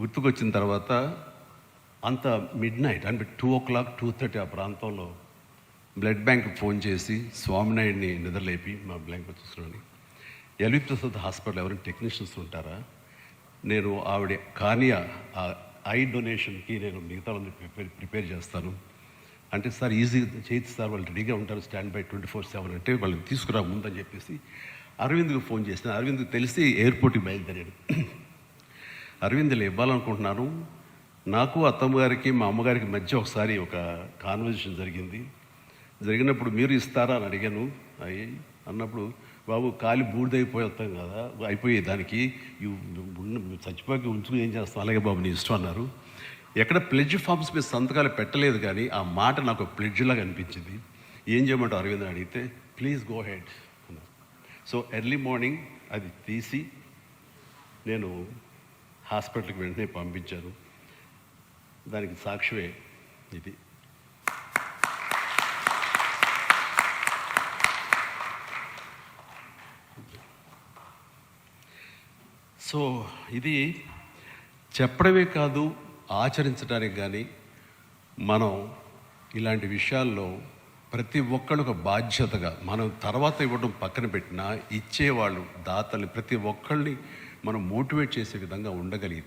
గుర్తుకొచ్చిన తర్వాత అంత mid night అంటే 2:00, 2:30 ఆ ప్రాంతంలో బ్లడ్ బ్యాంక్ ఫోన్ చేసి స్వామినాయుడిని నిద్రలేపి మా బ్యాంక్ వచ్చేసుకుని ఎల్వి ప్రసాద్ హాస్పిటల్ ఎవరైనా టెక్నీషియన్స్ ఉంటారా, నేను ఆవిడ కార్నియా ఐ డొనేషన్కి నేను మిగతా వాళ్ళని ప్రిపేర్ చేస్తాను అంటే, సార్ ఈజీ చేయొచ్చు సార్, వాళ్ళు రెడీగా ఉంటారు స్టాండ్ బై 24/7 అంటే వాళ్ళని తీసుకురా ముందని చెప్పేసి అరవింద్కి ఫోన్ చేసిన. అరవింద్కి తెలిసి ఎయిర్పోర్ట్కి బయలుదేరాడు. అరవింద్లో ఇవ్వాలనుకుంటున్నాను, నాకు అత్తమ్మ గారికి మా అమ్మగారికి మధ్య ఒకసారి ఒక కాన్వర్జేషన్ జరిగినప్పుడు మీరు ఇస్తారా అని అడిగాను. అన్నప్పుడు బాబు కాలి బూడిదైపోయి వస్తాం కదా, అయిపోయే దానికి చచ్చిపోయి ఉంచుకుని ఏం చేస్తాం, అలాగే బాబు నీ ఇష్టం అన్నారు. ఎక్కడ ప్లెడ్జ్ ఫామ్స్ మీద సంతకాలు పెట్టలేదు, కానీ ఆ మాట నాకు ప్లెడ్జ్ లాగా అనిపించింది. ఏం చేయమంటావు అరవింద్ అడిగితే, ప్లీజ్ గో హెడ్ అన్నారు. సో ఎర్లీ మార్నింగ్ అది తీసి నేను హాస్పిటల్కి వెంటనే పంపించాను. దానికి సాక్ష్యమే ఇది. సో ఇది చెప్పడమే కాదు, ఆచరించడానికి కానీ మనం ఇలాంటి విషయాల్లో ప్రతి ఒక్కళ్ళు ఒక బాధ్యతగా, మనం తర్వాత ఇవ్వడం పక్కన పెట్టినా ఇచ్చేవాళ్ళు దాతల్ని ప్రతి ఒక్కళ్ళని మనం మోటివేట్ చేసే విధంగా ఉండగలిగితే